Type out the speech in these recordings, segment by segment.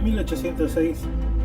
1806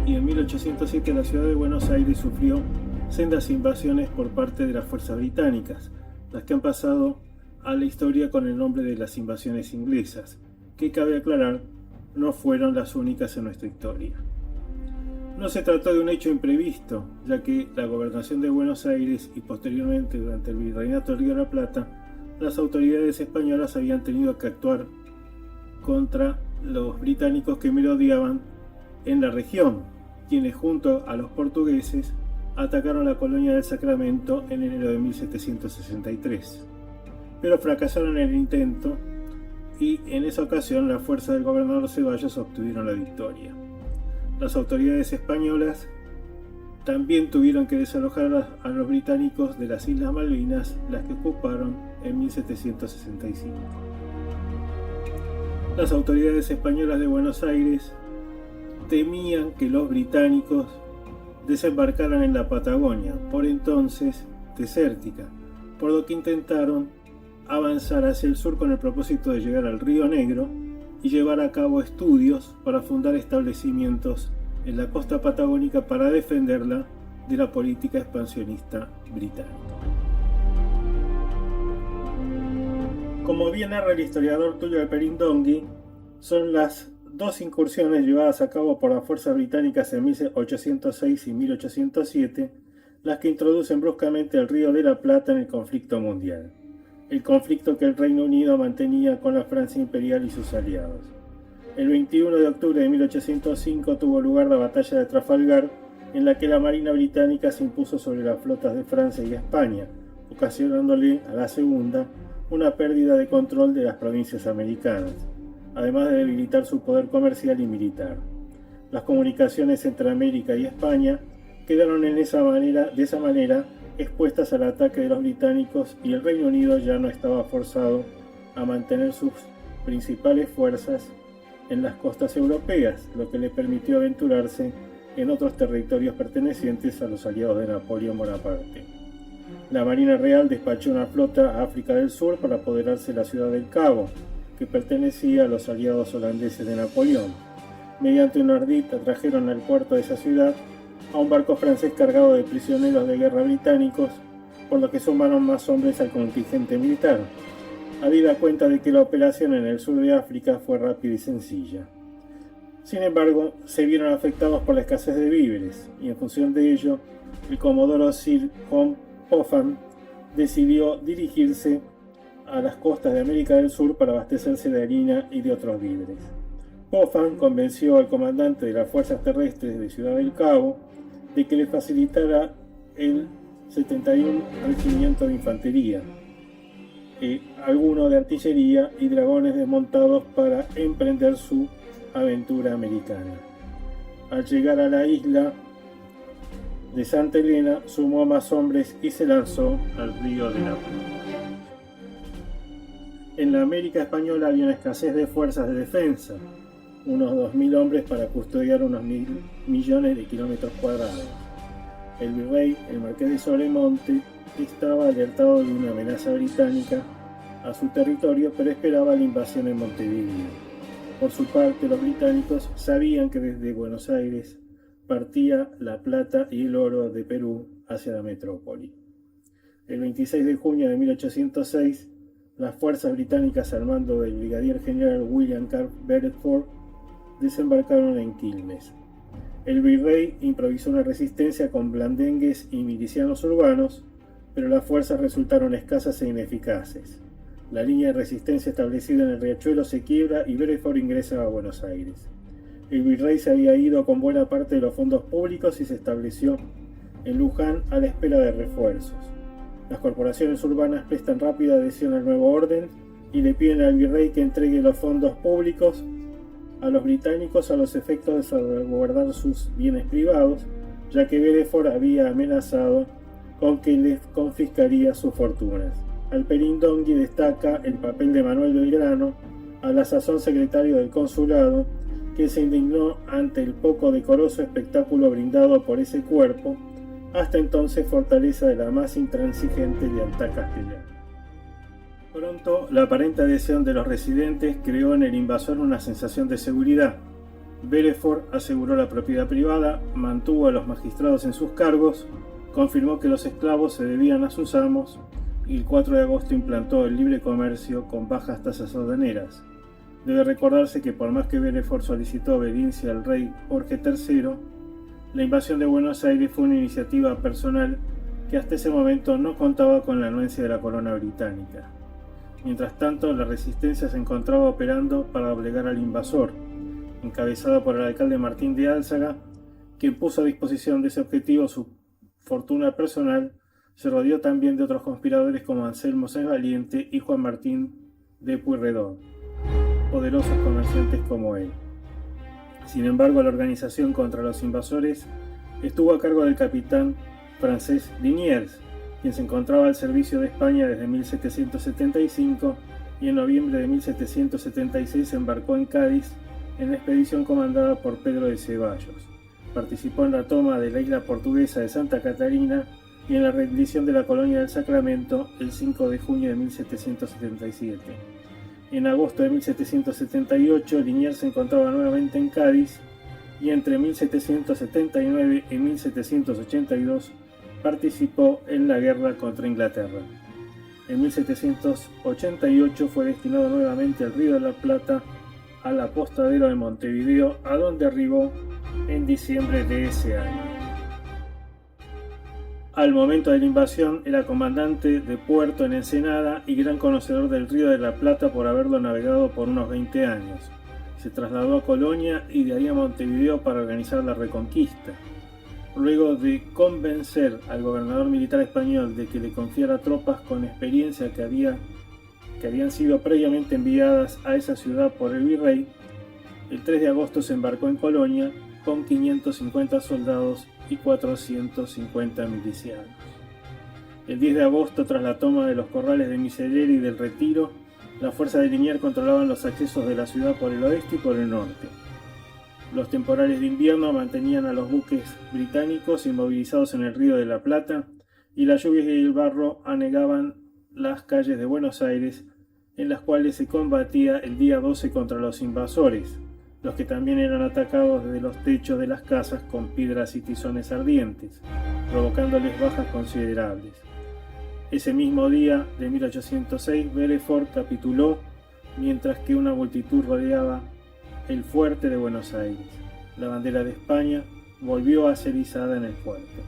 y en 1807 la ciudad de Buenos Aires sufrió sendas invasiones por parte de las fuerzas británicas, las que han pasado a la historia con el nombre de las invasiones inglesas, que cabe aclarar no fueron las únicas en nuestra historia. No se trató de un hecho imprevisto, ya que la gobernación de Buenos Aires y posteriormente durante el Virreinato del Río de la Plata, las autoridades españolas habían tenido que actuar contra los británicos que merodeaban en la región, quienes junto a los portugueses atacaron la colonia del Sacramento en enero de 1763. Pero fracasaron en el intento y en esa ocasión las fuerzas del gobernador Ceballos obtuvieron la victoria. Las autoridades españolas también tuvieron que desalojar a los británicos de las Islas Malvinas, las que ocuparon en 1765. Las autoridades españolas de Buenos Aires temían que los británicos desembarcaran en la Patagonia, por entonces desértica, por lo que intentaron avanzar hacia el sur con el propósito de llegar al Río Negro y llevar a cabo estudios para fundar establecimientos en la costa patagónica para defenderla de la política expansionista británica. Como bien narra el historiador Tullio Pelín Dongui, son las dos incursiones llevadas a cabo por las fuerzas británicas en 1806 y 1807 las que introducen bruscamente el Río de la Plata en el conflicto mundial, el conflicto que el Reino Unido mantenía con la Francia imperial y sus aliados. El 21 de octubre de 1805 tuvo lugar la batalla de Trafalgar, en la que la Marina británica se impuso sobre las flotas de Francia y España, ocasionándole a la segunda una pérdida de control de las provincias americanas, además de debilitar su poder comercial y militar. Las comunicaciones entre América y España quedaron de esa manera expuestas al ataque de los británicos y el Reino Unido ya no estaba forzado a mantener sus principales fuerzas en las costas europeas, lo que le permitió aventurarse en otros territorios pertenecientes a los aliados de Napoleón Bonaparte. La Marina Real despachó una flota a África del Sur para apoderarse de la ciudad del Cabo, que pertenecía a los aliados holandeses de Napoleón. Mediante un ardid atrajeron al puerto de esa ciudad a un barco francés cargado de prisioneros de guerra británicos, por lo que sumaron más hombres al contingente militar, habida cuenta de que la operación en el sur de África fue rápida y sencilla. Sin embargo, se vieron afectados por la escasez de víveres, y en función de ello, el comodoro Sir John Popham decidió dirigirse a las costas de América del Sur para abastecerse de harina y de otros víveres. Popham convenció al comandante de las fuerzas terrestres de Ciudad del Cabo de que le facilitara el 71 Regimiento de Infantería, alguno de artillería y dragones desmontados para emprender su aventura americana. Al llegar a la isla de Santa Elena, sumó más hombres y se lanzó al río de la Plata. En la América española había una escasez de fuerzas de defensa, unos 2.000 hombres para custodiar unos 1.000 millones de kilómetros cuadrados. El virrey, el marqués de Sobremonte, estaba alertado de una amenaza británica a su territorio, pero esperaba la invasión en Montevideo. Por su parte, los británicos sabían que desde Buenos Aires partía la plata y el oro de Perú hacia la metrópoli. El 26 de junio de 1806, las fuerzas británicas al mando del brigadier general William Carp Beresford desembarcaron en Quilmes. El virrey improvisó una resistencia con blandengues y milicianos urbanos, pero las fuerzas resultaron escasas e ineficaces. La línea de resistencia establecida en el riachuelo se quiebra y Beresford ingresa a Buenos Aires. El virrey se había ido con buena parte de los fondos públicos y se estableció en Luján a la espera de refuerzos. Las corporaciones urbanas prestan rápida adhesión al nuevo orden y le piden al virrey que entregue los fondos públicos a los británicos a los efectos de salvaguardar sus bienes privados, ya que Beresford había amenazado con que les confiscaría sus fortunas. Pelín Dongui destaca el papel de Manuel Belgrano, a la sazón secretario del consulado, que se indignó ante el poco decoroso espectáculo brindado por ese cuerpo, hasta entonces fortaleza de la más intransigente lealtad castellana. Pronto, la aparente adhesión de los residentes creó en el invasor una sensación de seguridad, Belfort aseguró la propiedad privada, mantuvo a los magistrados en sus cargos, confirmó que los esclavos se debían a sus amos y el 4 de agosto implantó el libre comercio con bajas tasas aduaneras. Debe recordarse que por más que Belfort solicitó obediencia al rey Jorge III, la invasión de Buenos Aires fue una iniciativa personal que hasta ese momento no contaba con la anuencia de la corona británica. Mientras tanto, la resistencia se encontraba operando para doblegar al invasor, encabezada por el alcalde Martín de Álzaga, quien puso a disposición de ese objetivo su fortuna personal. Se rodeó también de otros conspiradores como Anselmo Sáenz Valiente y Juan Martín de Pueyrredón, poderosos comerciantes como él. Sin embargo, la organización contra los invasores estuvo a cargo del capitán francés Liniers, quien se encontraba al servicio de España desde 1775 y en noviembre de 1776 se embarcó en Cádiz en la expedición comandada por Pedro de Ceballos. Participó en la toma de la isla portuguesa de Santa Catarina y en la rendición de la colonia del Sacramento el 5 de junio de 1777. En agosto de 1778, Liniers se encontraba nuevamente en Cádiz y entre 1779 y 1782 participó en la guerra contra Inglaterra. En 1788 fue destinado nuevamente al Río de la Plata, al apostadero de Montevideo, a donde arribó en diciembre de ese año. Al momento de la invasión era comandante de puerto en Ensenada y gran conocedor del Río de la Plata por haberlo navegado por unos 20 años. Se trasladó a Colonia y de ahí a Montevideo para organizar la Reconquista. Luego de convencer al gobernador militar español de que le confiara tropas con experiencia que habían sido previamente enviadas a esa ciudad por el virrey, el 3 de agosto se embarcó en Colonia con 550 soldados y 450 milicianos. El 10 de agosto, tras la toma de los corrales de Miserere y del Retiro, las fuerzas de Liniers controlaban los accesos de la ciudad por el oeste y por el norte. Los temporales de invierno mantenían a los buques británicos inmovilizados en el Río de la Plata y las lluvias y el barro anegaban las calles de Buenos Aires, en las cuales se combatía el día 12 contra los invasores, los que también eran atacados desde los techos de las casas con piedras y tizones ardientes, provocándoles bajas considerables. Ese mismo día de 1806, Belfort capituló, mientras que una multitud rodeaba el fuerte de Buenos Aires. La bandera de España volvió a ser izada en el fuerte.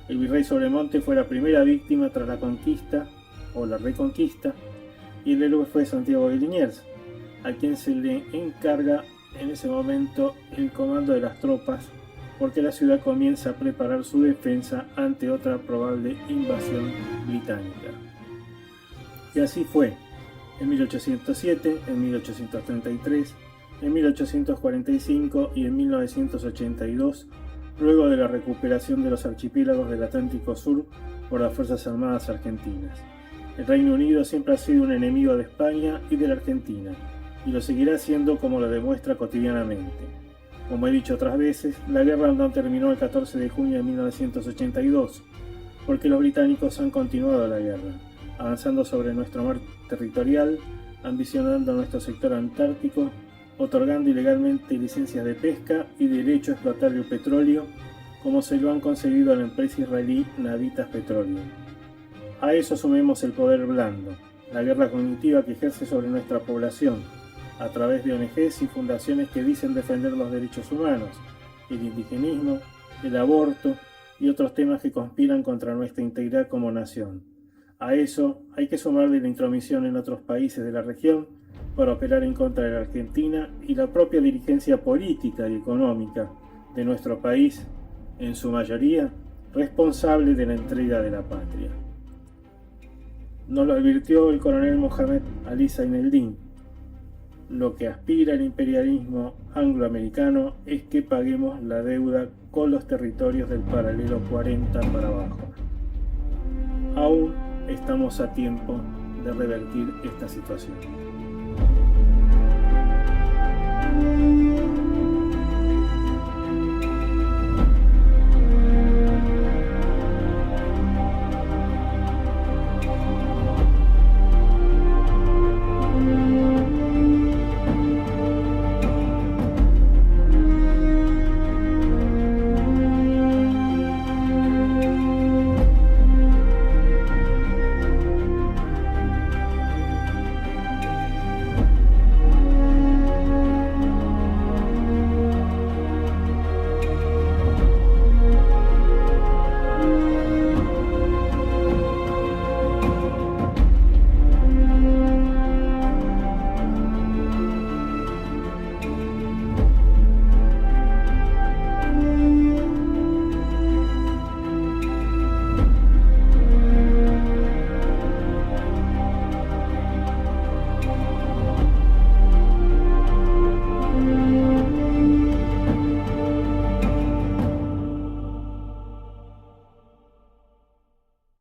El virrey Sobremonte fue la primera víctima tras la conquista o la reconquista, y el héroe fue Santiago de Liniers, a quien se le encarga en ese momento el comando de las tropas, porque la ciudad comienza a preparar su defensa ante otra probable invasión británica. Y así fue, en 1807, en 1833, en 1845 y en 1982, luego de la recuperación de los archipiélagos del Atlántico Sur por las Fuerzas Armadas Argentinas. El Reino Unido siempre ha sido un enemigo de España y de la Argentina, y lo seguirá siendo como lo demuestra cotidianamente. Como he dicho otras veces, la guerra no terminó el 14 de junio de 1982, porque los británicos han continuado la guerra, avanzando sobre nuestro mar territorial, ambicionando nuestro sector antártico, otorgando ilegalmente licencias de pesca y derecho a explotar el petróleo, como se lo han concedido a la empresa israelí Navitas Petroleum. A eso sumemos el poder blando, la guerra cognitiva que ejerce sobre nuestra población, a través de ONGs y fundaciones que dicen defender los derechos humanos, el indigenismo, el aborto y otros temas que conspiran contra nuestra integridad como nación. A eso hay que sumarle la intromisión en otros países de la región para operar en contra de la Argentina y la propia dirigencia política y económica de nuestro país, en su mayoría responsable de la entrega de la patria. Nos lo advirtió el coronel Mohammed Ali Zaineldin. Lo que aspira el imperialismo angloamericano es que paguemos la deuda con los territorios del paralelo 40 para abajo. Aún estamos a tiempo de revertir esta situación.